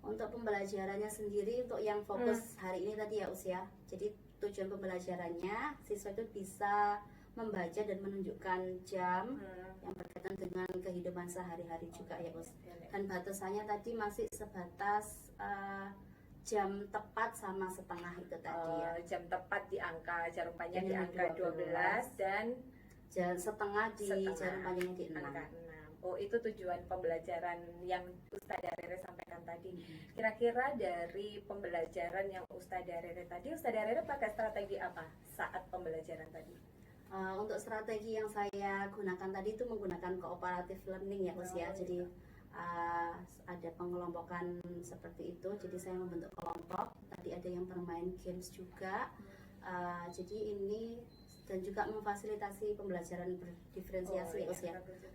Untuk pembelajarannya sendiri untuk yang fokus hari ini tadi ya usia. Jadi tujuan pembelajarannya siswa itu bisa membaca dan menunjukkan jam yang berkaitan dengan kehidupan sehari-hari juga ya Us. Dan batasannya tadi masih sebatas jam tepat sama setengah itu tadi ya. Jam tepat di angka jarum panjang di Ini angka 12 dan jam setengah di jarum panjangnya di 6. angka 6. Oh, itu tujuan pembelajaran yang Ustazah Rere sampaikan tadi. Kira-kira dari pembelajaran yang Ustazah Rere tadi, Ustazah Rere pakai strategi apa saat pembelajaran tadi? Untuk strategi yang saya gunakan tadi itu menggunakan cooperative learning ya Us ya. Jadi ada pengelompokan seperti itu. Jadi saya membentuk kelompok. Tadi ada yang bermain games juga. Jadi ini dan juga memfasilitasi pembelajaran berdiferensiasi ya Us ya.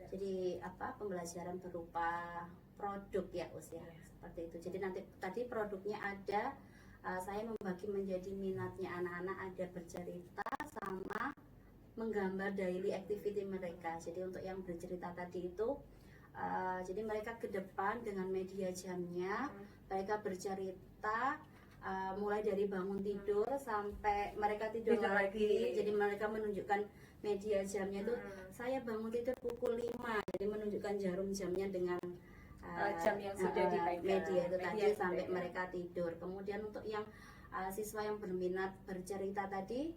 Jadi pembelajaran berupa produk ya Us ya. Seperti itu. Jadi nanti tadi produknya ada. Saya membagi menjadi minatnya anak-anak ada bercerita sama menggambar daily activity mereka. Jadi untuk yang bercerita tadi itu jadi mereka ke depan dengan media jamnya, mereka bercerita mulai dari bangun tidur sampai mereka tidur lagi. Jadi mereka menunjukkan media jamnya itu saya bangun tidur pukul 5. Jadi menunjukkan jarum jamnya dengan jam yang sudah dipegang media itu tadi sampai mereka tidur. Kemudian untuk yang siswa yang berminat bercerita tadi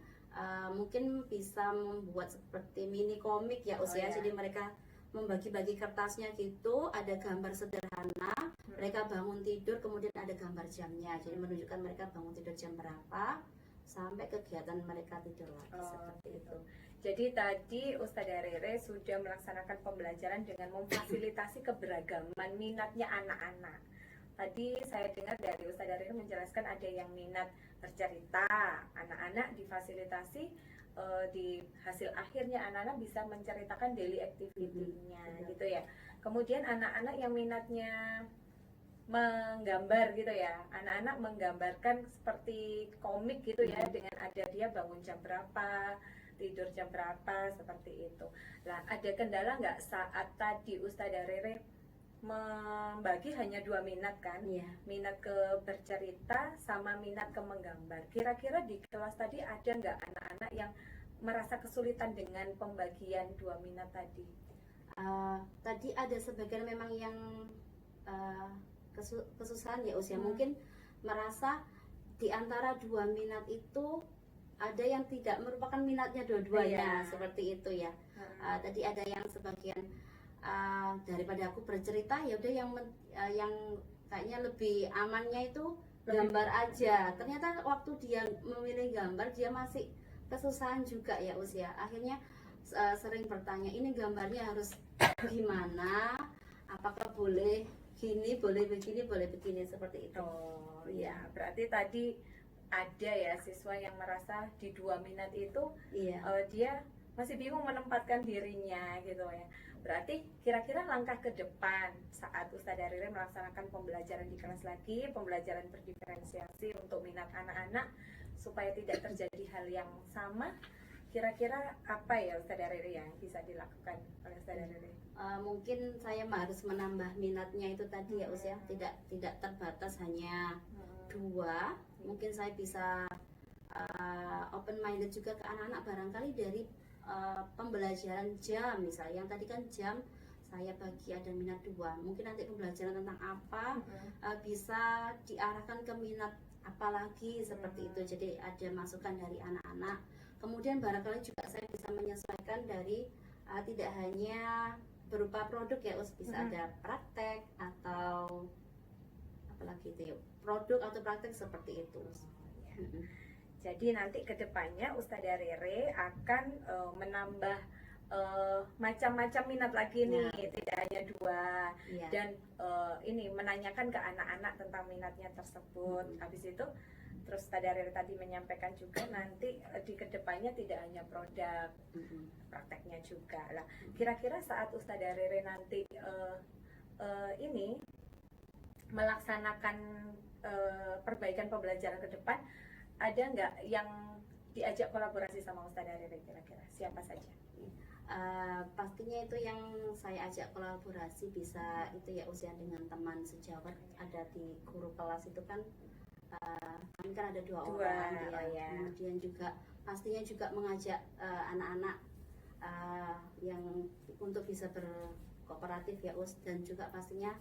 mungkin bisa membuat seperti mini komik ya usia. Jadi mereka membagi-bagi kertasnya gitu, ada gambar sederhana, mereka bangun tidur, kemudian ada gambar jamnya. Jadi menunjukkan mereka bangun tidur jam berapa sampai kegiatan mereka tidur lagi seperti itu. Jadi tadi Ustadzah Rere sudah melaksanakan pembelajaran dengan memfasilitasi keberagaman minatnya anak-anak. Tadi saya dengar dari Ustadzah Rere menjelaskan ada yang minat bercerita, anak-anak difasilitasi di hasil akhirnya anak-anak bisa menceritakan daily activity-nya gitu ya. Kemudian anak-anak yang minatnya menggambar gitu ya, anak-anak menggambarkan seperti komik gitu ya, dengan ada dia bangun jam berapa, tidur jam berapa, seperti itu. Nah, ada kendala nggak saat tadi Ustadzah Rere membagi hanya 2 minat kan? Minat ke bercerita sama minat ke menggambar. Kira-kira di kelas tadi ada nggak anak-anak yang merasa kesulitan dengan pembagian 2 minat tadi? Tadi ada sebagian memang yang kesusahan ya usia, mungkin merasa di antara 2 minat itu ada yang tidak merupakan minatnya dua-duanya, seperti itu ya. Tadi ada yang sebagian daripada aku bercerita ya udah yang kayaknya lebih amannya itu gambar aja. Ternyata waktu dia memilih gambar dia masih kesusahan juga ya usia. Akhirnya sering bertanya, ini gambarnya harus gimana? Apakah boleh gini, boleh begini seperti itu. Oh ya, berarti tadi ada ya siswa yang merasa di 2 minat itu dia masih bingung menempatkan dirinya gitu ya. Berarti kira-kira langkah ke depan saat Ustadzah Rere melaksanakan pembelajaran di kelas lagi, pembelajaran berdiferensiasi untuk minat anak-anak supaya tidak terjadi hal yang sama, kira-kira apa ya Ustadzah Rere yang bisa dilakukan oleh Ustadzah Rere? Mungkin saya harus menambah minatnya itu tadi ya usia, tidak terbatas hanya 2. Mungkin saya bisa open minded juga ke anak-anak, barangkali dari pembelajaran jam misalnya, yang tadi kan jam saya bagi ada minat 2, mungkin nanti pembelajaran tentang apa bisa diarahkan ke minat apa lagi seperti itu. Jadi ada masukan dari anak-anak. Kemudian barangkali juga saya bisa menyesuaikan dari tidak hanya berupa produk ya, bisa ada praktek atau apalagi itu ya, produk atau praktek seperti itu. Jadi nanti kedepannya Ustadzah Rere akan menambah macam-macam minat lagi nih, tidak hanya 2 dan ini menanyakan ke anak-anak tentang minatnya tersebut. Habis itu terus Ustadzah Rere tadi menyampaikan juga nanti di kedepannya tidak hanya produk, prakteknya juga lah. Kira-kira saat Ustadzah Rere nanti ini melaksanakan perbaikan pembelajaran ke depan, ada nggak yang diajak kolaborasi sama Ustadzah Rere, kira-kira siapa saja? Pastinya itu yang saya ajak kolaborasi bisa itu ya usia dengan teman sejawat. Ada di guru kelas itu kan kami kan ada 2 orang ya. Kemudian juga pastinya juga mengajak anak-anak yang untuk bisa berkooperatif ya dan juga pastinya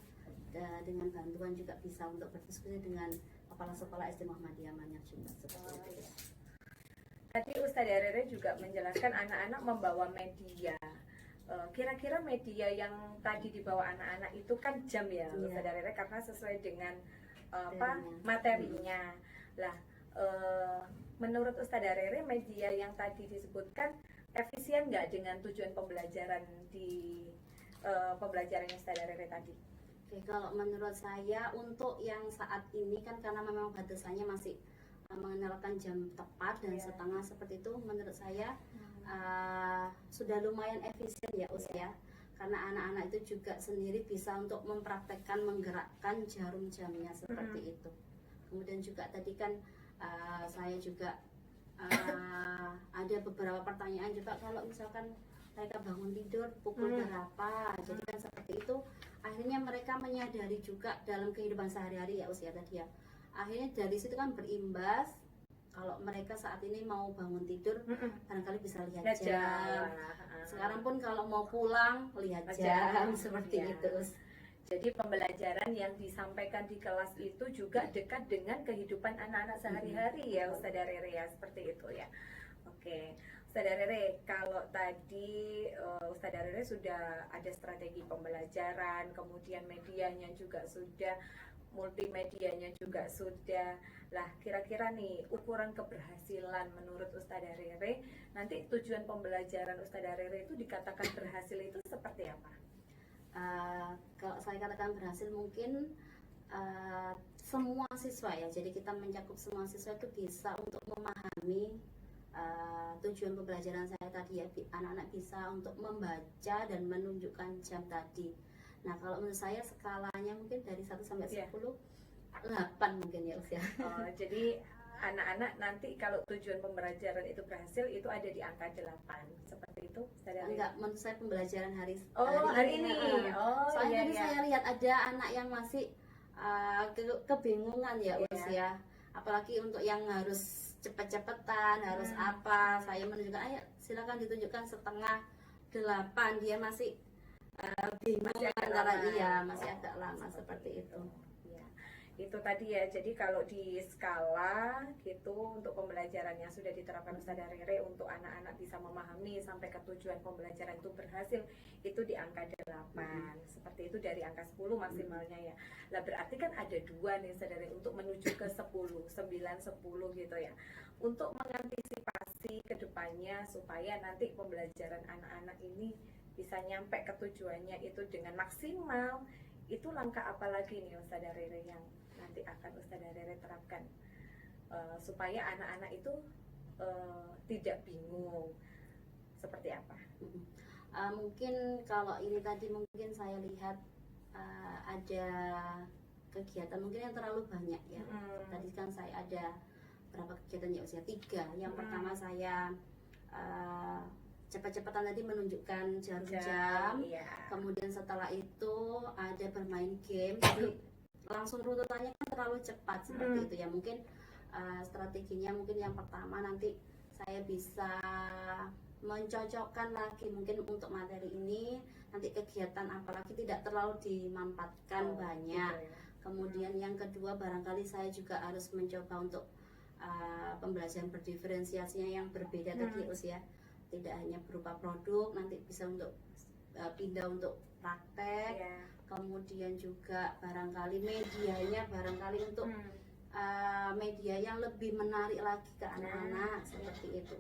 dengan bantuan juga bisa untuk berdiskusi dengan kepala sekolah SD Muhammadiyah Manyar juga seperti itu. Tadi Ustadzah Rere juga menjelaskan anak-anak membawa media. Kira-kira media yang tadi dibawa anak-anak itu kan jam ya Ustadzah Rere, karena sesuai dengan materinya. Lah menurut Ustadzah Rere media yang tadi disebutkan efisien nggak dengan tujuan pembelajaran di pembelajarannya Ustazah Rere tadi? Oke, kalau menurut saya untuk yang saat ini kan karena memang batasannya masih mengenalkan jam tepat dan setengah seperti itu, menurut saya sudah lumayan efisien ya usia, karena anak-anak itu juga sendiri bisa untuk mempraktekkan menggerakkan jarum jamnya seperti itu. Kemudian juga tadi kan saya juga ada beberapa pertanyaan juga, kalau misalkan mereka bangun tidur pukul berapa, jadi kan seperti itu akhirnya mereka menyadari juga dalam kehidupan sehari-hari ya usia tadi ya. Akhirnya dari situ kan berimbas kalau mereka saat ini mau bangun tidur barangkali bisa lihat jam. Sekarang pun kalau mau pulang lihat jam seperti itu. Jadi pembelajaran yang disampaikan di kelas itu juga dekat dengan kehidupan anak-anak sehari-hari ya Ustazah Rere ya, seperti itu ya. Oke, Ustazah Rere, kalau tadi Ustazah Rere sudah ada strategi pembelajaran, kemudian medianya juga sudah, multimedianya juga sudah. Lah, kira-kira nih ukuran keberhasilan menurut Ustazah Rere, nanti tujuan pembelajaran Ustazah Rere itu dikatakan berhasil itu seperti apa? Kalau saya katakan berhasil mungkin semua siswa ya, jadi kita mencakup semua siswa itu bisa untuk memahami tujuan pembelajaran saya tadi ya, anak-anak bisa untuk membaca dan menunjukkan jam tadi. Nah, kalau menurut saya skalanya mungkin dari 1 sampai 10, 8 mungkin ya usia. Jadi anak-anak nanti kalau tujuan pembelajaran itu berhasil itu ada di angka 8 seperti itu? Enggak, menurut saya pembelajaran hari ini. Soalnya tadi saya lihat ada anak yang masih kebingungan ya usia, apalagi untuk yang harus cepet-cepetan, harus apa, saya menunjukkan ayo silakan ditunjukkan setengah 8, dia masih bingung antara masih agak lama seperti itu. Itu tadi ya, jadi kalau di skala gitu untuk pembelajarannya sudah diterapkan Ustazah Rere untuk anak-anak bisa memahami sampai ke tujuan pembelajaran itu berhasil, itu di angka 8 seperti itu, dari angka 10 maksimalnya ya. Lah berarti kan ada 2 nih Ustazah Rere untuk menuju ke 10, 9, 10 gitu ya, untuk mengantisipasi kedepannya supaya nanti pembelajaran anak-anak ini bisa nyampe ke tujuannya itu dengan maksimal. Itu langkah apa lagi nih Ustazah Rere yang nanti akan Ustazah Rere terapkan supaya anak-anak itu tidak bingung, seperti apa? Mungkin kalau ini tadi mungkin saya lihat ada kegiatan mungkin yang terlalu banyak ya. Tadi kan saya ada berapa kegiatan ya usia 3. Yang pertama saya cepat-cepatan tadi menunjukkan jarum jam. Kemudian setelah itu ada bermain game, jadi langsung runutannya kan terlalu cepat seperti itu ya. Mungkin strateginya mungkin yang pertama nanti saya bisa mencocokkan lagi mungkin untuk materi ini nanti kegiatan apalagi tidak terlalu dimampatkan banyak. Kemudian yang kedua barangkali saya juga harus mencoba untuk pembelajaran berdiferensiasinya yang berbeda tadi usia, tidak hanya berupa produk, nanti bisa untuk pindah untuk praktek. Kemudian juga barangkali medianya barangkali untuk media yang lebih menarik lagi ke anak-anak seperti itu.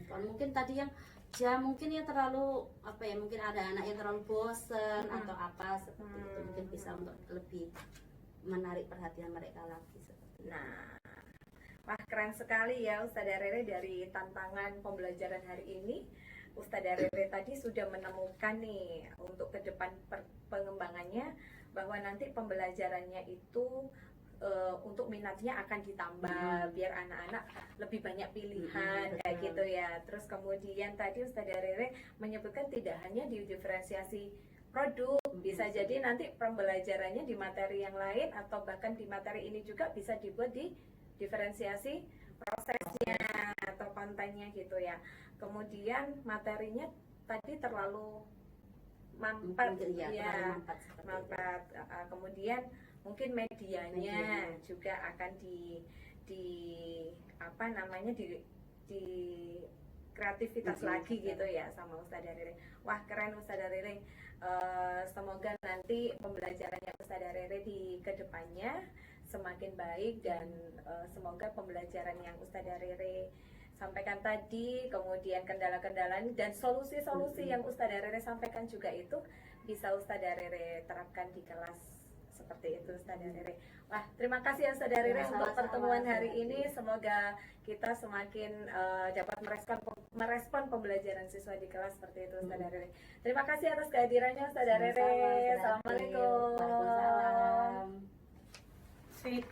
Kalau mungkin tadi yang jam mungkin ya terlalu apa ya, mungkin ada anak yang terlalu bosen atau apa seperti itu, mungkin bisa untuk lebih menarik perhatian mereka lagi seperti itu. Nah, wah keren sekali ya Ustazah Rere, dari tantangan pembelajaran hari ini Ustazah Rere tadi sudah menemukan nih untuk ke depan pengembangannya bahwa nanti pembelajarannya itu untuk minatnya akan ditambah biar anak-anak lebih banyak pilihan kayak gitu ya. Terus kemudian tadi Ustazah Rere menyebutkan tidak hanya di diferensiasi produk, bisa jadi nanti pembelajarannya di materi yang lain atau bahkan di materi ini juga bisa dibuat di diferensiasi prosesnya atau kontennya gitu ya. Kemudian materinya tadi terlalu mampat mampat. Kemudian mungkin medianya juga akan di apa namanya di kreativitas lagi gitu ya sama Ustazah Rere. Wah keren Ustazah Rere. Semoga nanti pembelajarannya Ustazah Rere di kedepannya semakin baik dan semoga pembelajaran yang Ustazah Rere sampaikan tadi, kemudian kendala-kendala dan solusi-solusi yang Ustazah Rere sampaikan juga itu bisa Ustazah Rere terapkan di kelas seperti itu Ustazah Rere. Wah, terima kasih ya Ustazah Rere untuk pertemuan hari ini. Semoga kita semakin dapat merespon pembelajaran siswa di kelas seperti itu Ustazah Rere. Terima kasih atas kehadirannya Ustazah Rere. Assalamualaikum. Waalaikumsalam. Sip.